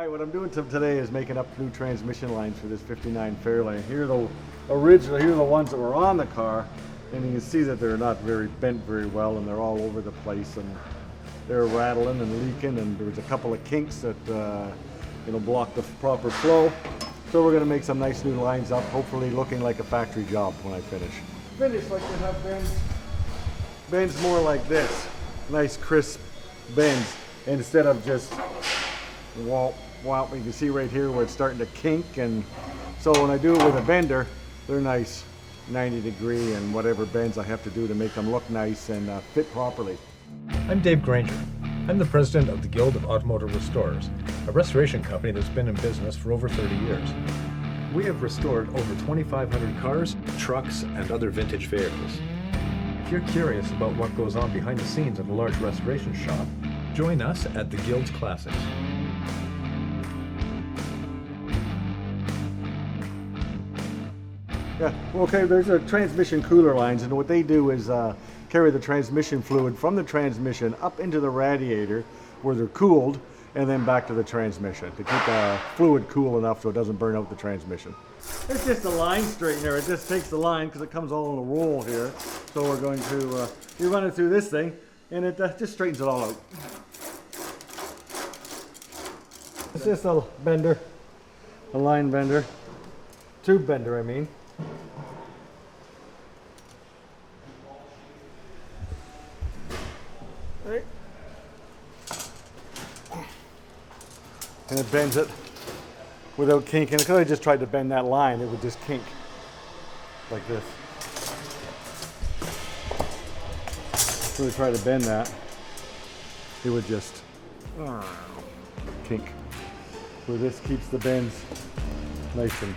Alright, what I'm doing today is making up new transmission lines for this 59 Fairlane. Here are the original, here are the ones that were on the car, and you can see that they're not bent very well, and they're all over the place, and they're rattling and leaking, and there's a couple of kinks that block the proper flow. So we're going to make some nice new lines up, hopefully looking like a factory job when I finish. Finish like they have bends more like this, nice crisp bends, instead of just womp. You can see right here where it's starting to kink, and so when I do it with a bender, they're nice 90 degree and whatever bends I have to do to make them look nice and fit properly. I'm Dave Grainger. I'm the president of the Guild of Automotive Restorers, a restoration company that's been in business for over 30 years. We have restored over 2,500 cars, trucks, and other vintage vehicles. If you're curious about what goes on behind the scenes of a large restoration shop, join us at the Guild's Classics. Yeah, okay, there's a transmission cooler lines, and what they do is carry the transmission fluid from the transmission up into the radiator where they're cooled, and then back to the transmission to keep the fluid cool enough so it doesn't burn out the transmission. It's just a line straightener. It just takes the line because it comes all in a roll here. So we're going to you run it through this thing, and it just straightens it all out. It's just a bender, a line bender, tube bender, I mean. Right. And it bends it without kinking. Because I just tried to bend that line, it would just kink like this. So we try to bend that, it would just kink. So this keeps the bends nice and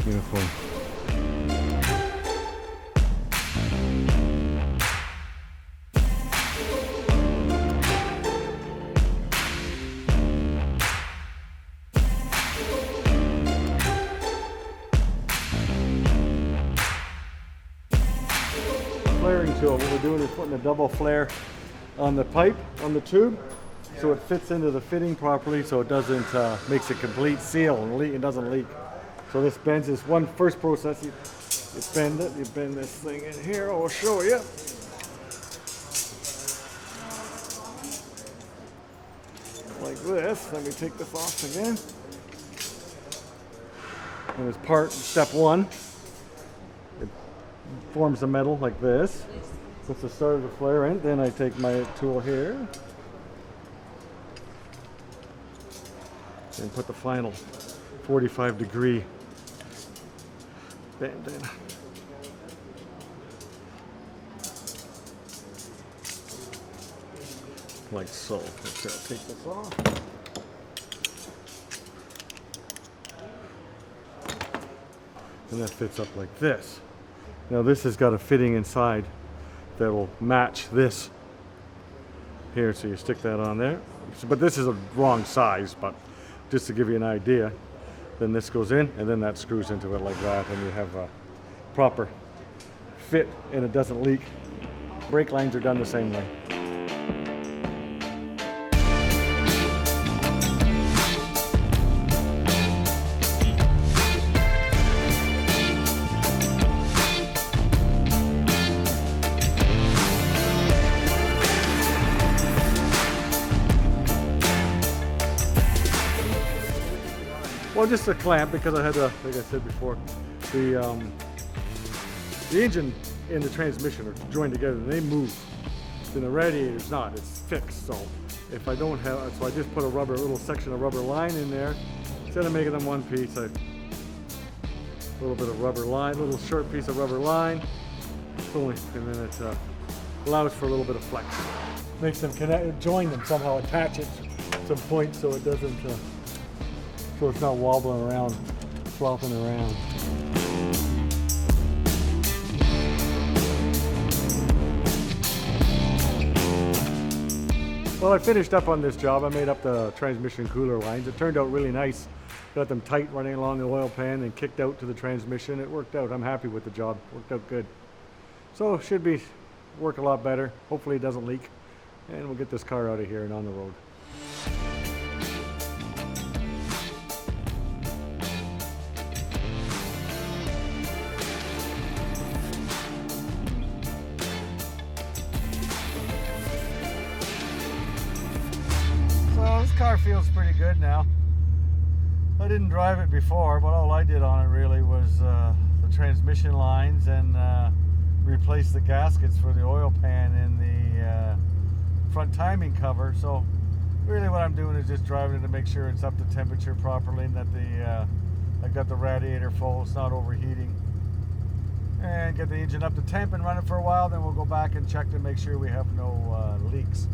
uniform. Flaring tool, what we're doing is putting a double flare on the pipe, on the tube, so it fits into the fitting properly, so it doesn't, makes a complete seal and it doesn't leak. So this bends is one first process. You bend it, you bend this thing in here, I'll show you. Like this, let me take this off again. And it's step one. It forms the metal like this. Puts the start of the flare in, then I take my tool here and put the final 45 degree bend in. Like so. Okay, I'll take this off. And that fits up like this. Now this has got a fitting inside that will match this here, so you stick that on there. But this is a wrong size, but just to give you an idea. Then this goes in, and then that screws into it like that, and you have a proper fit, and it doesn't leak. Brake lines are done the same way. Well, just a clamp, because I had to, like I said before, the engine and the transmission are joined together and they move. Then the radiator's not, it's fixed. So if I don't have, so I just put a little section of rubber line in there. Instead of making them one piece, a little bit of rubber line, little short piece of rubber line. And then it allows for a little bit of flex. Makes them connect, join them somehow, attach it to some point so it doesn't. So it's not wobbling around, flopping around. Well, I finished up on this job. I made up the transmission cooler lines. It turned out really nice. Got them tight running along the oil pan and kicked out to the transmission. It worked out. I'm happy with the job. Worked out good. So it should work a lot better. Hopefully it doesn't leak. And we'll get this car out of here and on the road. feels pretty good now. I didn't drive it before, but all I did on it really was the transmission lines and replace the gaskets for the oil pan in the front timing cover. So really what I'm doing is just driving it to make sure it's up to temperature properly and that I've got the radiator full, it's not overheating. And get the engine up to temp and run it for a while, then we'll go back and check to make sure we have no leaks.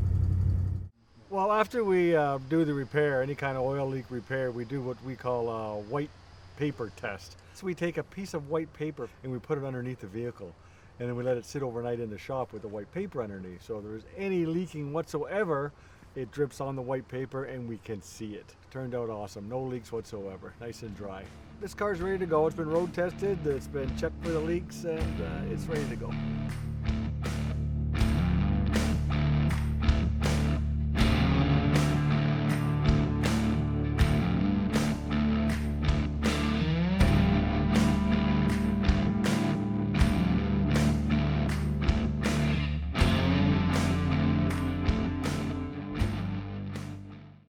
Well, after we do the repair, any kind of oil leak repair, we do what we call a white paper test. So we take a piece of white paper and we put it underneath the vehicle, and then we let it sit overnight in the shop with the white paper underneath. So if there's any leaking whatsoever, it drips on the white paper and we can see it. Turned out awesome, no leaks whatsoever, nice and dry. This car's ready to go. It's been road tested, it's been checked for the leaks, and it's ready to go.